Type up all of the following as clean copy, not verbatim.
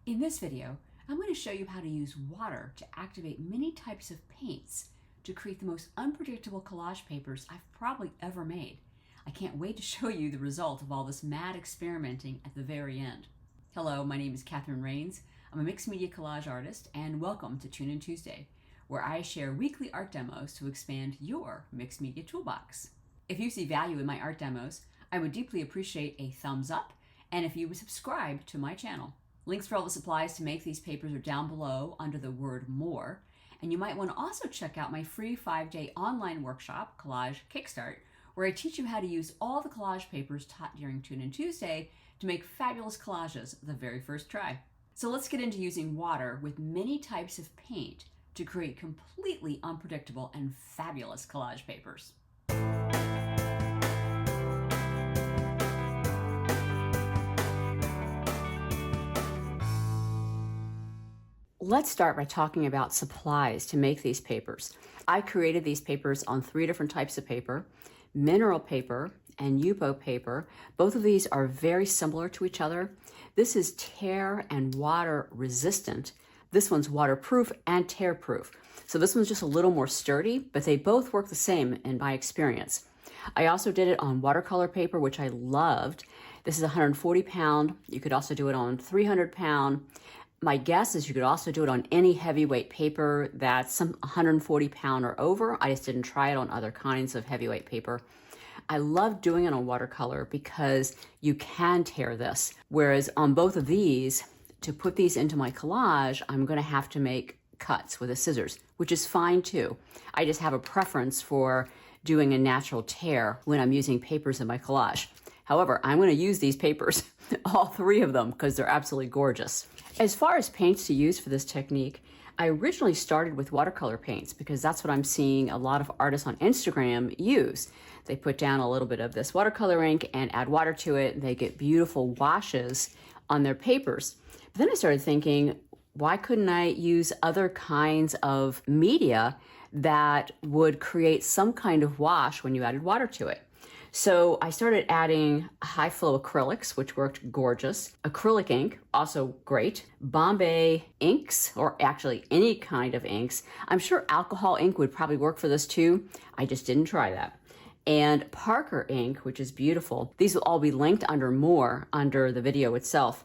In this video, I'm going to show you how to use water to activate many types of paints to create the most unpredictable collage papers I've probably ever made. I can't wait to show you the result of all this mad experimenting at the very end. Hello, my name is Catherine Rains. I'm a mixed media collage artist, and welcome to Tune In Tuesday, where I share weekly art demos to expand your mixed media toolbox. If you see value in my art demos, I would deeply appreciate a thumbs up, and if you would subscribe to my channel. Links for all the supplies to make these papers are down below under the word more. And you might want to also check out my free 5-day online workshop, Collage Kickstart, where I teach you how to use all the collage papers taught during Tune In Tuesday to make fabulous collages the very first try. So let's get into using water with many types of paint to create completely unpredictable and fabulous collage papers. Let's start by talking about supplies to make these papers. I created these papers on 3 different types of paper: mineral paper and yupo paper. Both of these are very similar to each other. This is tear and water resistant. This one's waterproof and tear proof. So this one's just a little more sturdy, but they both work the same in my experience. I also did it on watercolor paper, which I loved. This is 140 pound. You could also do it on 300 pound. My guess is you could also do it on any heavyweight paper that's some 140 pound or over. I just didn't try it on other kinds of heavyweight paper. I love doing it on watercolor because you can tear this. Whereas on both of these, to put these into my collage, I'm going to have to make cuts with the scissors, which is fine too. I just have a preference for doing a natural tear when I'm using papers in my collage. However, I'm going to use these papers, all 3 of them, because they're absolutely gorgeous. As far as paints to use for this technique, I originally started with watercolor paints because that's what I'm seeing a lot of artists on Instagram use. They put down a little bit of this watercolor ink and add water to it. They get beautiful washes on their papers. But then I started thinking, why couldn't I use other kinds of media that would create some kind of wash when you added water to it? So I started adding high flow acrylics, which worked gorgeous. Acrylic ink, also great. Bombay inks, or actually any kind of inks. I'm sure alcohol ink would probably work for this too. I just didn't try that. And Parker ink, which is beautiful. These will all be linked under more under the video itself.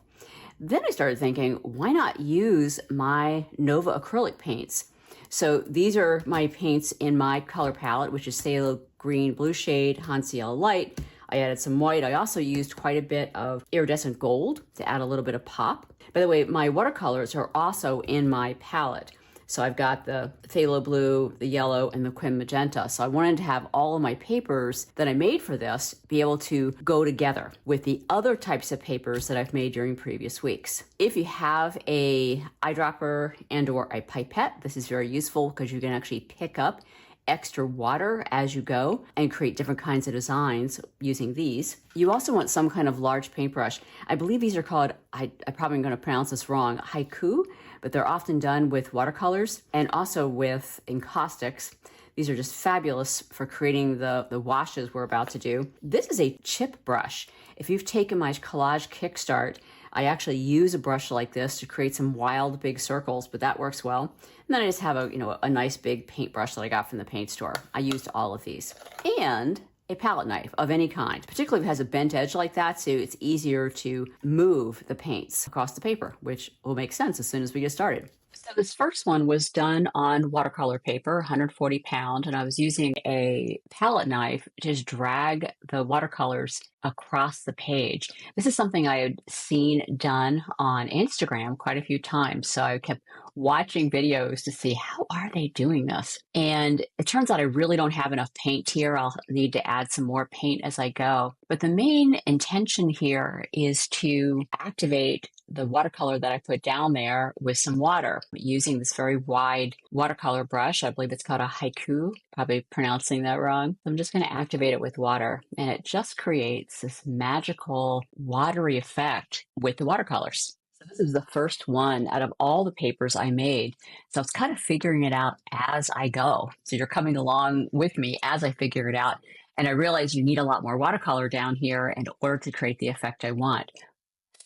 Then I started thinking, why not use my Nova acrylic paints? So these are my paints in my color palette, which is phthalo green, blue shade, Hansa yellow light. I added some white. I also used quite a bit of iridescent gold to add a little bit of pop. By the way, my watercolors are also in my palette. So I've got the phthalo blue, the yellow, and the quin magenta. So I wanted to have all of my papers that I made for this be able to go together with the other types of papers that I've made during previous weeks. If you have a eyedropper and or a pipette, this is very useful because you can actually pick up extra water as you go and create different kinds of designs using these. You also want some kind of large paintbrush. I believe these are called, I probably am going to pronounce this wrong, haiku, but they're often done with watercolors and also with encaustics. These are just fabulous for creating the washes we're about to do. This is a chip brush. If you've taken my collage kickstart, I actually use a brush like this to create some wild big circles, but that works well. And then I just have a nice big paintbrush that I got from the paint store. I used all of these. And a palette knife of any kind, particularly if it has a bent edge like that, so it's easier to move the paints across the paper, which will make sense as soon as we get started. So this first one was done on watercolor paper, 140 pound, and I was using a palette knife to just drag the watercolors across the page. This is something I had seen done on Instagram quite a few times, so I kept watching videos to see how are they doing this. And it turns out I really don't have enough paint here. I'll need to add some more paint as I go. But the main intention here is to activate the watercolor that I put down there with some water using this very wide watercolor brush. I believe it's called a haiku, probably pronouncing that wrong. I'm just going to activate it with water, and it just creates this magical watery effect with the watercolors. So this is the first one out of all the papers I made. So it's kind of figuring it out as I go. So you're coming along with me as I figure it out. And I realize you need a lot more watercolor down here in order to create the effect I want.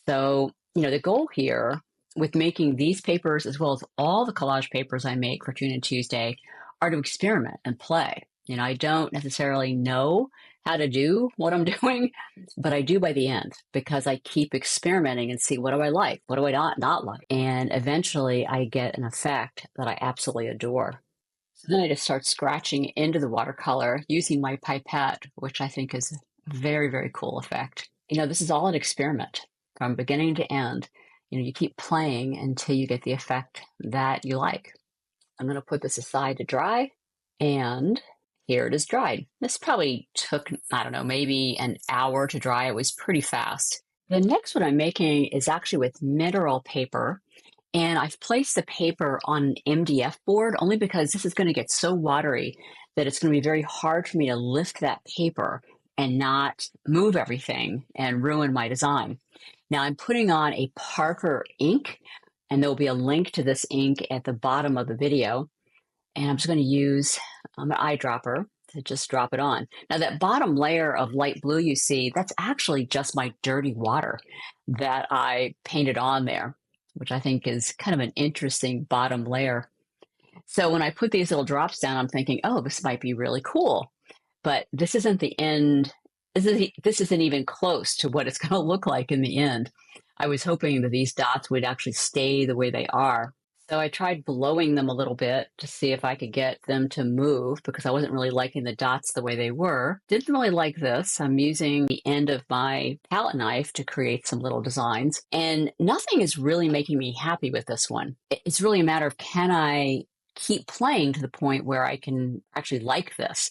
So, the goal here with making these papers, as well as all the collage papers I make for Tune In Tuesday, are to experiment and play. You know, I don't necessarily know how to do what I'm doing, but I do by the end because I keep experimenting and see, what do I like? What do I not like? And eventually I get an effect that I absolutely adore. So then I just start scratching into the watercolor using my pipette, which I think is a very, very cool effect. You know, this is all an experiment from beginning to end. You know, you keep playing until you get the effect that you like. I'm going to put this aside to dry, and here it is dried. This probably took, I don't know, maybe an hour to dry. It was pretty fast. The next one I'm making is actually with mineral paper. And I've placed the paper on an MDF board only because this is going to get so watery that it's going to be very hard for me to lift that paper and not move everything and ruin my design. Now I'm putting on a Parker ink, and there'll be a link to this ink at the bottom of the video. And I'm just going to use an eyedropper to just drop it on. Now that bottom layer of light blue you see, that's actually just my dirty water that I painted on there, which I think is kind of an interesting bottom layer. So when I put these little drops down, I'm thinking, oh, this might be really cool. But this isn't the end. This isn't even close to what it's going to look like in the end. I was hoping that these dots would actually stay the way they are. So I tried blowing them a little bit to see if I could get them to move because I wasn't really liking the dots the way they were. Didn't really like this. I'm using the end of my palette knife to create some little designs, and nothing is really making me happy with this one. It's really a matter of, can I keep playing to the point where I can actually like this?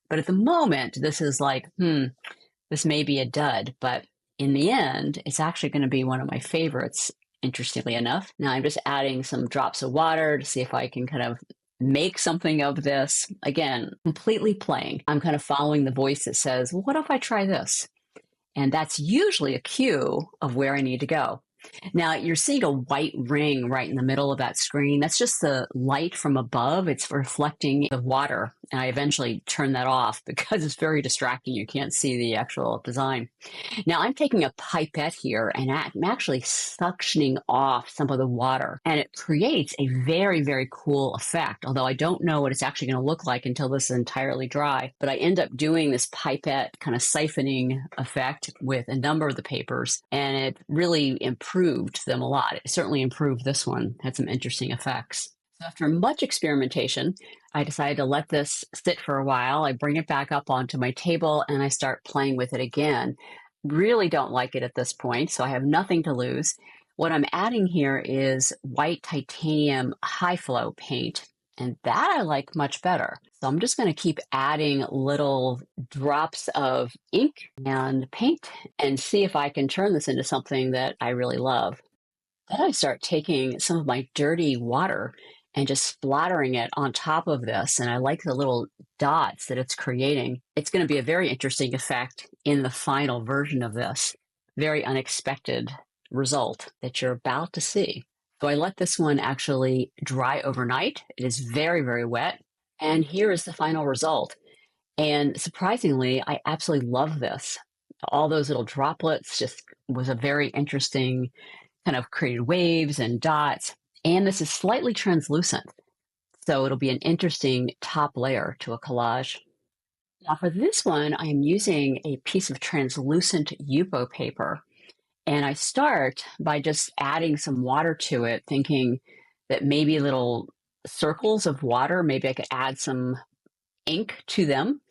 But at the moment, this is like, this may be a dud, but in the end, it's actually going to be one of my favorites, interestingly enough. Now I'm just adding some drops of water to see if I can kind of make something of this. Again, completely playing. I'm kind of following the voice that says, well, what if I try this? And that's usually a cue of where I need to go. Now you're seeing a white ring right in the middle of that screen. That's just the light from above. It's reflecting the water. And I eventually turn that off because it's very distracting. You can't see the actual design. Now I'm taking a pipette here and I'm actually suctioning off some of the water, and it creates a very, very cool effect. Although I don't know what it's actually going to look like until this is entirely dry, but I end up doing this pipette kind of siphoning effect with a number of the papers, and it really improved them a lot. It certainly improved this one, had some interesting effects. So after much experimentation, I decided to let this sit for a while. I bring it back up onto my table and I start playing with it again. Really don't like it at this point, so I have nothing to lose. What I'm adding here is white titanium high flow paint, and that I like much better. So I'm just going to keep adding little drops of ink and paint and see if I can turn this into something that I really love. Then I start taking some of my dirty water and just splattering it on top of this. And I like the little dots that it's creating. It's going to be a very interesting effect in the final version of this. Very unexpected result that you're about to see. So I let this one actually dry overnight. It is very, very wet. And here is the final result. And surprisingly, I absolutely love this. All those little droplets just was a very interesting kind of created waves and dots. And this is slightly translucent, so it'll be an interesting top layer to a collage. Now for this one, I am using a piece of translucent yupo paper, and I start by just adding some water to it, thinking that maybe little circles of water, maybe I could add some ink to them.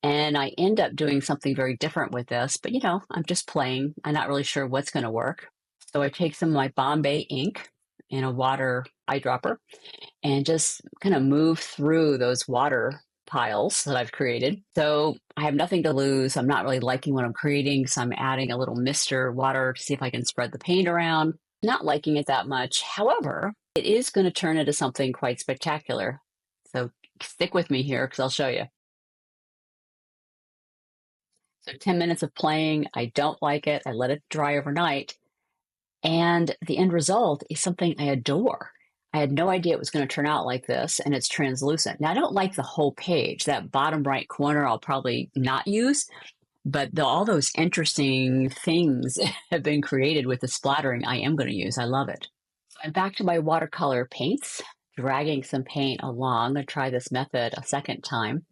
And I end up doing something very different with this, but you know, I'm just playing. I'm not really sure what's going to work. So I take some of my Bombay ink in a water eyedropper and just kind of move through those water piles that I've created. So I have nothing to lose. I'm not really liking what I'm creating, so I'm adding a little mister water to see if I can spread the paint around. Not liking it that much. However, it is going to turn into something quite spectacular. So stick with me here because I'll show you. So 10 minutes of playing, I don't like it. I let it dry overnight. And the end result is something I adore. I had no idea it was going to turn out like this, and it's translucent. Now, I don't like the whole page. That bottom right corner I'll probably not use, but all those interesting things have been created with the splattering I am going to use. I love it. I'm back to my watercolor paints, dragging some paint along. I try this method a second time.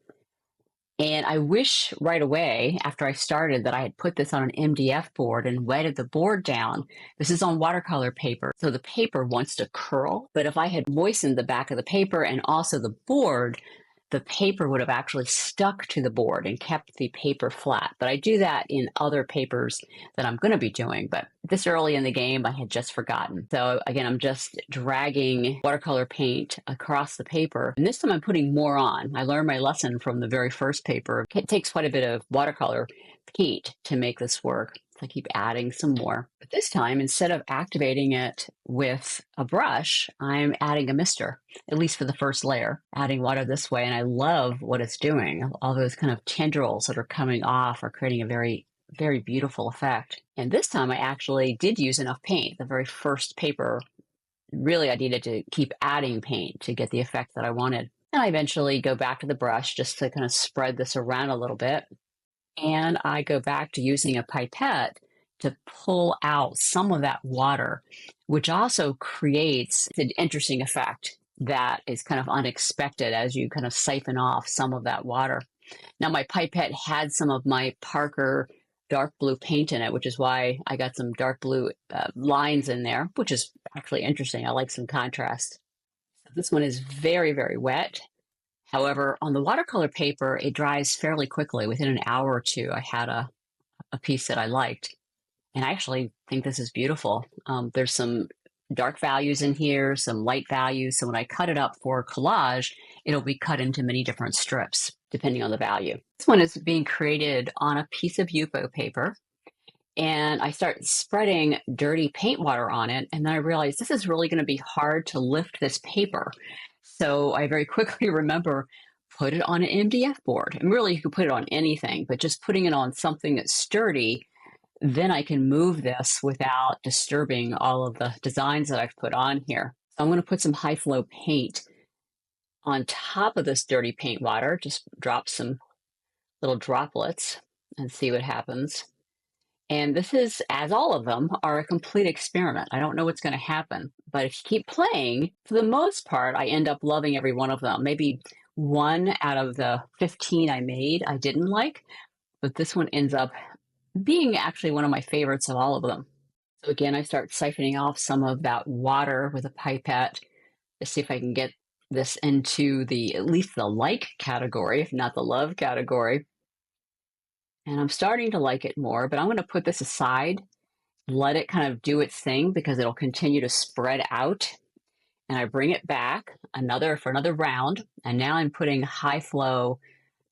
And I wish right away after I started that I had put this on an MDF board and wetted the board down. This is on watercolor paper, so the paper wants to curl. But if I had moistened the back of the paper and also the board, the paper would have actually stuck to the board and kept the paper flat. But I do that in other papers that I'm going to be doing. But this early in the game, I had just forgotten. So again, I'm just dragging watercolor paint across the paper. And this time I'm putting more on. I learned my lesson from the very first paper. It takes quite a bit of watercolor paint to make this work. So I keep adding some more. But this time, instead of activating it with a brush, I'm adding a mister, at least for the first layer, adding water this way. And I love what it's doing. All those kind of tendrils that are coming off are creating a very beautiful effect. And this time I actually did use enough paint. The very first paper, really I needed to keep adding paint to get the effect that I wanted. And I eventually go back to the brush just to kind of spread this around a little bit. And I go back to using a pipette to pull out some of that water, which also creates an interesting effect that is kind of unexpected as you kind of siphon off some of that water. Now, my pipette had some of my Parker dark blue paint in it, which is why I got some dark blue lines in there, which is actually interesting. I like some contrast. So this one is very wet. However, on the watercolor paper, it dries fairly quickly. Within an hour or two, I had a piece that I liked. And I actually think this is beautiful. There's some dark values in here, some light values. So when I cut it up for collage, it'll be cut into many different strips, depending on the value. This one is being created on a piece of yupo paper. And I start spreading dirty paint water on it. And then I realized this is really going to be hard to lift this paper. So I very quickly remember, put it on an MDF board. And really, you could put it on anything, but just putting it on something that's sturdy, then I can move this without disturbing all of the designs that I've put on here. So I'm going to put some high flow paint on top of this dirty paint water. Just drop some little droplets and see what happens. And this is, as all of them, are a complete experiment. I don't know what's going to happen. But if you keep playing, for the most part, I end up loving every one of them. Maybe one out of the 15 I made I didn't like, but this one ends up being actually one of my favorites of all of them. So again, I start siphoning off some of that water with a pipette to see if I can get this into at least the like category, if not the love category. And I'm starting to like it more, but I'm going to put this aside, let it kind of do its thing because it'll continue to spread out. And I bring it back for another round. And now I'm putting high flow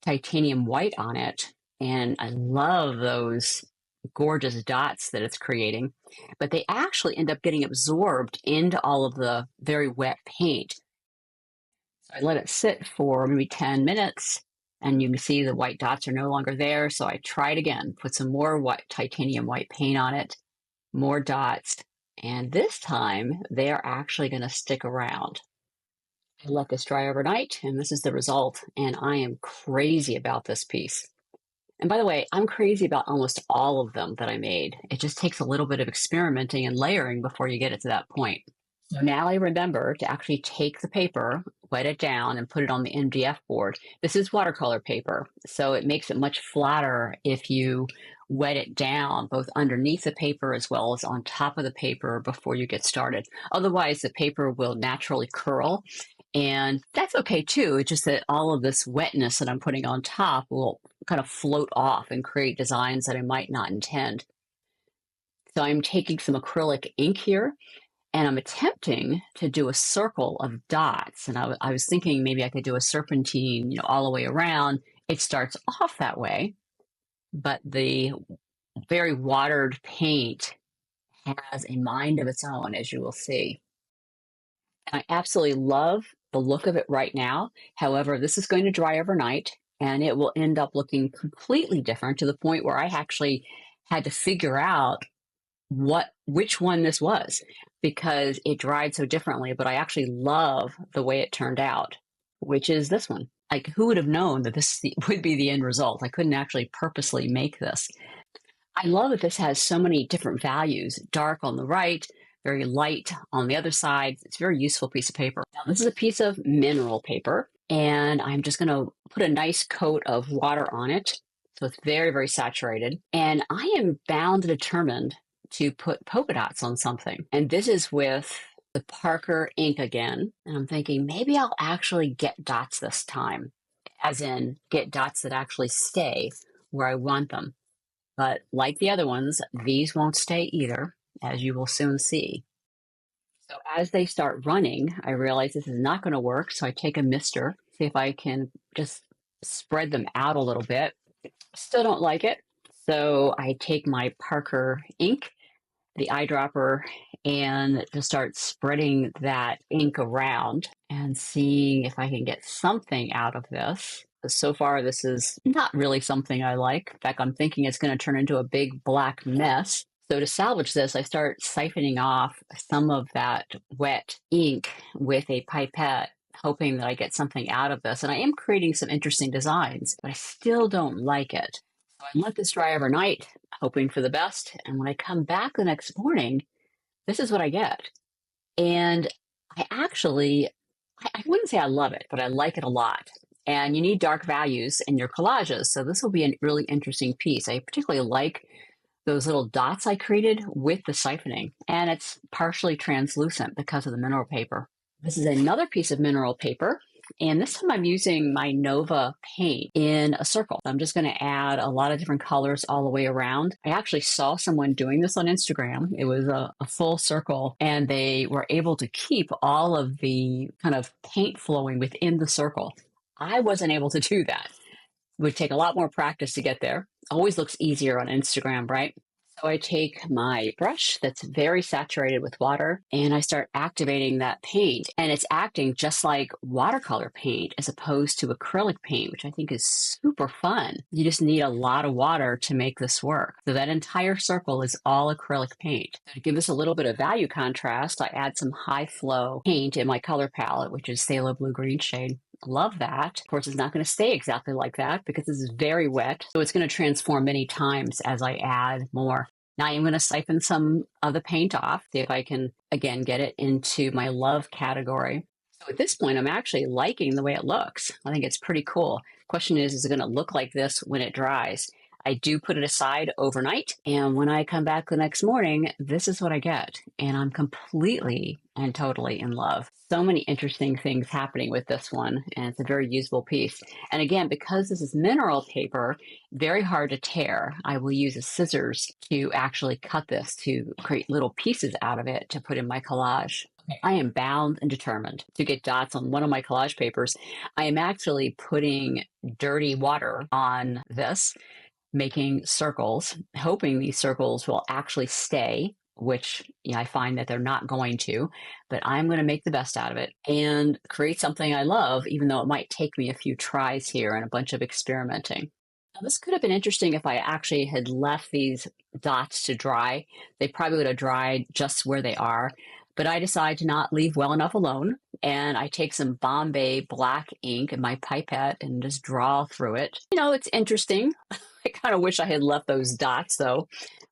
titanium white on it. And I love those gorgeous dots that it's creating, but they actually end up getting absorbed into all of the very wet paint. So I let it sit for maybe 10 minutes. And you can see the white dots are no longer there. So I try it again, put some more titanium white paint on it, more dots. And this time they are actually going to stick around. I let this dry overnight and this is the result. And I am crazy about this piece. And by the way, I'm crazy about almost all of them that I made. It just takes a little bit of experimenting and layering before you get it to that point. So now I remember to actually take the paper, wet it down, and put it on the MDF board. This is watercolor paper, so it makes it much flatter if you wet it down, both underneath the paper as well as on top of the paper before you get started. Otherwise, the paper will naturally curl, and that's okay too. It's just that all of this wetness that I'm putting on top will kind of float off and create designs that I might not intend. So I'm taking some acrylic ink here, and I'm attempting to do a circle of dots. And I was thinking maybe I could do a serpentine, all the way around. It starts off that way, but the very watered paint has a mind of its own, as you will see. And I absolutely love the look of it right now. However, this is going to dry overnight, and it will end up looking completely different to the point where I actually had to figure out which one this was because it dried so differently, but I actually love the way it turned out, which is this one. Like, who would have known that this would be the end result? I couldn't actually purposely make this. I love that this has so many different values, dark on the right, very light on the other side. It's a very useful piece of paper. Now, this is a piece of mineral paper, and I'm just going to put a nice coat of water on it. So it's very, very saturated. And I am bound and determined to put polka dots on something. And this is with the Parker ink again. And I'm thinking maybe I'll actually get dots this time, as in get dots that actually stay where I want them. But like the other ones, these won't stay either, as you will soon see. So as they start running, I realize this is not going to work. So I take a mister, see if I can just spread them out a little bit. Still don't like it. So I take my Parker ink, the eyedropper, and just start spreading that ink around and seeing if I can get something out of this. So far, this is not really something I like. In fact, I'm thinking it's going to turn into a big black mess. So to salvage this, I start siphoning off some of that wet ink with a pipette, hoping that I get something out of this. And I am creating some interesting designs, but I still don't like it. So I let this dry overnight, hoping for the best. And when I come back the next morning, this is what I get. And I wouldn't say I love it, but I like it a lot. And you need dark values in your collages. So this will be a really interesting piece. I particularly like those little dots I created with the siphoning. And it's partially translucent because of the mineral paper. This is another piece of mineral paper. And this time I'm using my Nova paint in a circle. I'm just going to add a lot of different colors all the way around. I actually saw someone doing this on Instagram. It was a full circle, and they were able to keep all of the kind of paint flowing within the circle. I wasn't able to do that. It would take a lot more practice to get there. Always looks easier on Instagram, right? So I take my brush that's very saturated with water and I start activating that paint. And it's acting just like watercolor paint as opposed to acrylic paint, which I think is super fun. You just need a lot of water to make this work. So that entire circle is all acrylic paint. So to give this a little bit of value contrast, I add some high flow paint in my color palette, which is Phthalo Blue Green shade. Love that. Of course, it's not going to stay exactly like that because this is very wet. So it's going to transform many times as I add more. Now I'm going to siphon some of the paint off, see if I can, again, get it into my love category. So at this point, I'm actually liking the way it looks. I think it's pretty cool. Question is it going to look like this when it dries? I do put it aside overnight, and when I come back the next morning, this is what I get, and I'm completely and totally in love. So many interesting things happening with this one, and it's a very usable piece. And again, because this is mineral paper, very hard to tear, I will use a scissors to actually cut this to create little pieces out of it to put in my collage. I am bound and determined to get dots on one of my collage papers. I am actually putting dirty water on this, making circles, hoping these circles will actually stay, which I find that they're not going to, but I'm going to make the best out of it and create something I love, even though it might take me a few tries here and a bunch of experimenting. Now, this could have been interesting if I actually had left these dots to dry. They probably would have dried just where they are, but I decide to not leave well enough alone, and I take some Bombay black ink in my pipette and just draw through it. It's interesting. I kind of wish I had left those dots, though,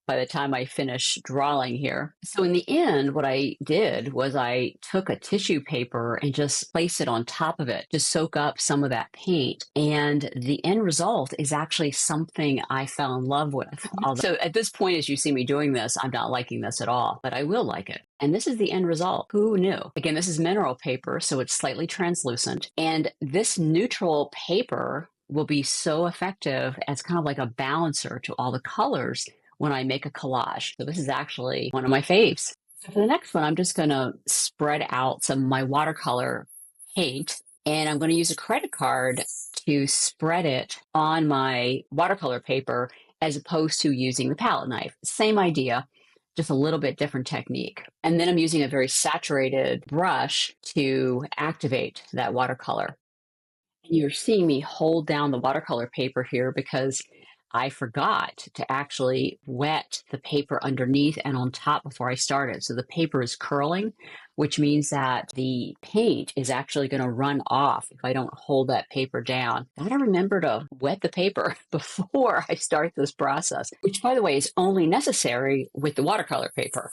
by the time I finish drawing here. So in the end, what I did was I took a tissue paper and just placed it on top of it to soak up some of that paint. And the end result is actually something I fell in love with. So at this point, as you see me doing this, I'm not liking this at all, but I will like it. And this is the end result. Who knew? Again, this is mineral paper, so it's slightly translucent. And this neutral paper will be so effective as kind of like a balancer to all the colors when I make a collage. So this is actually one of my faves. So for the next one, I'm just going to spread out some of my watercolor paint, and I'm going to use a credit card to spread it on my watercolor paper as opposed to using the palette knife. Same idea, just a little bit different technique. And then I'm using a very saturated brush to activate that watercolor. And you're seeing me hold down the watercolor paper here because I forgot to actually wet the paper underneath and on top before I started. So the paper is curling, which means that the paint is actually going to run off if I don't hold that paper down. Gotta remember to wet the paper before I start this process, which, by the way, is only necessary with the watercolor paper.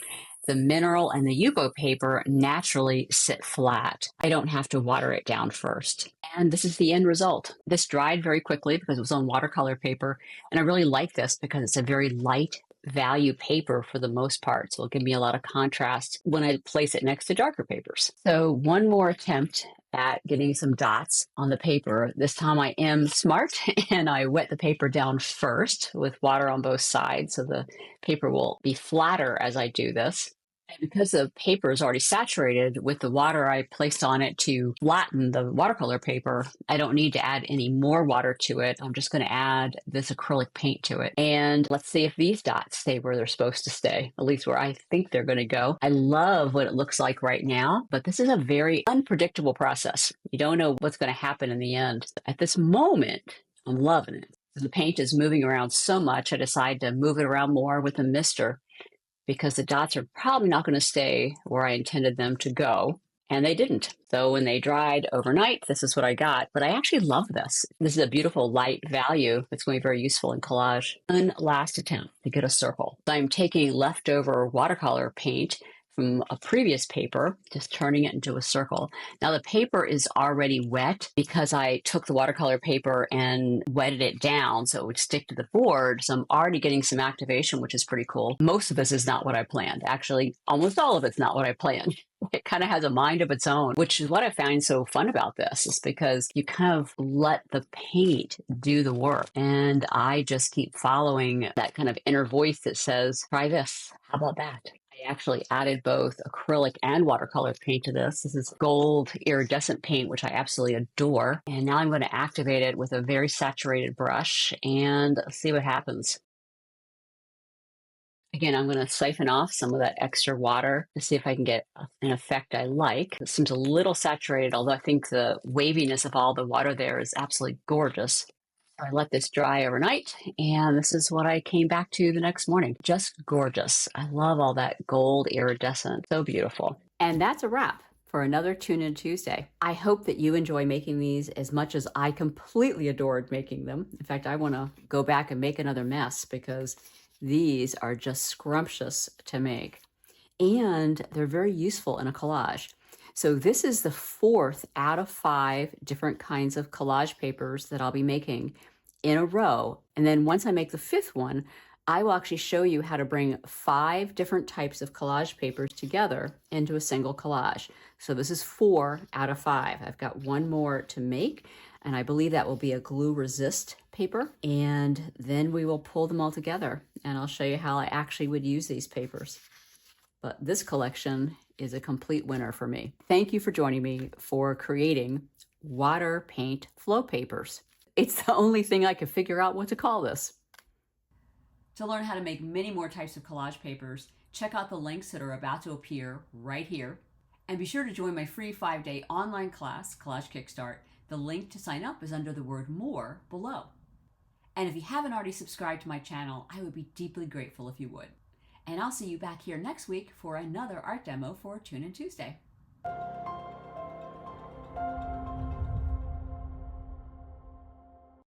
The mineral and the yupo paper naturally sit flat. I don't have to water it down first. And this is the end result. This dried very quickly because it was on watercolor paper. And I really like this because it's a very light value paper for the most part. So it'll give me a lot of contrast when I place it next to darker papers. So one more attempt at getting some dots on the paper. This time I am smart and I wet the paper down first with water on both sides so the paper will be flatter as I do this. And because the paper is already saturated with the water I placed on it to flatten the watercolor paper, I don't need to add any more water to it. I'm just going to add this acrylic paint to it. And let's see if these dots stay where they're supposed to stay, at least where I think they're going to go. I love what it looks like right now, but this is a very unpredictable process. You don't know what's going to happen in the end. At this moment, I'm loving it. The paint is moving around so much, I decided to move it around more with a mister, because the dots are probably not going to stay where I intended them to go. And they didn't. So when they dried overnight, this is what I got. But I actually love this. This is a beautiful light value. It's going to be very useful in collage. One last attempt to get a circle. So I'm taking leftover watercolor paint from a previous paper, just turning it into a circle. Now the paper is already wet because I took the watercolor paper and wetted it down so it would stick to the board. So I'm already getting some activation, which is pretty cool. Most of this is not what I planned. Actually, almost all of it's not what I planned. It kind of has a mind of its own, which is what I find so fun about this, is because you kind of let the paint do the work. And I just keep following that kind of inner voice that says, try this. How about that? I actually added both acrylic and watercolor paint to this. This is gold iridescent paint, which I absolutely adore. And now I'm going to activate it with a very saturated brush and see what happens. Again, I'm going to siphon off some of that extra water to see if I can get an effect I like. It seems a little saturated, although I think the waviness of all the water there is absolutely gorgeous. I let this dry overnight, and this is what I came back to the next morning. Just gorgeous. I love all that gold iridescent. So beautiful. And that's a wrap for another Tune In Tuesday. I hope that you enjoy making these as much as I completely adored making them. In fact, I want to go back and make another mess because these are just scrumptious to make. And they're very useful in a collage. So this is the 4th out of 5 different kinds of collage papers that I'll be making in a row. And then once I make the 5th one, I will actually show you how to bring 5 different types of collage papers together into a single collage. So this is 4 out of 5. I've got one more to make, and I believe that will be a glue resist paper. And then we will pull them all together, and I'll show you how I actually would use these papers. But this collection is a complete winner for me. Thank you for joining me for creating water paint flow papers. It's the only thing I could figure out what to call this. To learn how to make many more types of collage papers, check out the links that are about to appear right here. And be sure to join my free 5-day online class, Collage Kickstart. The link to sign up is under the word more below. And if you haven't already subscribed to my channel, I would be deeply grateful if you would. And I'll see you back here next week for another art demo for Tune In Tuesday.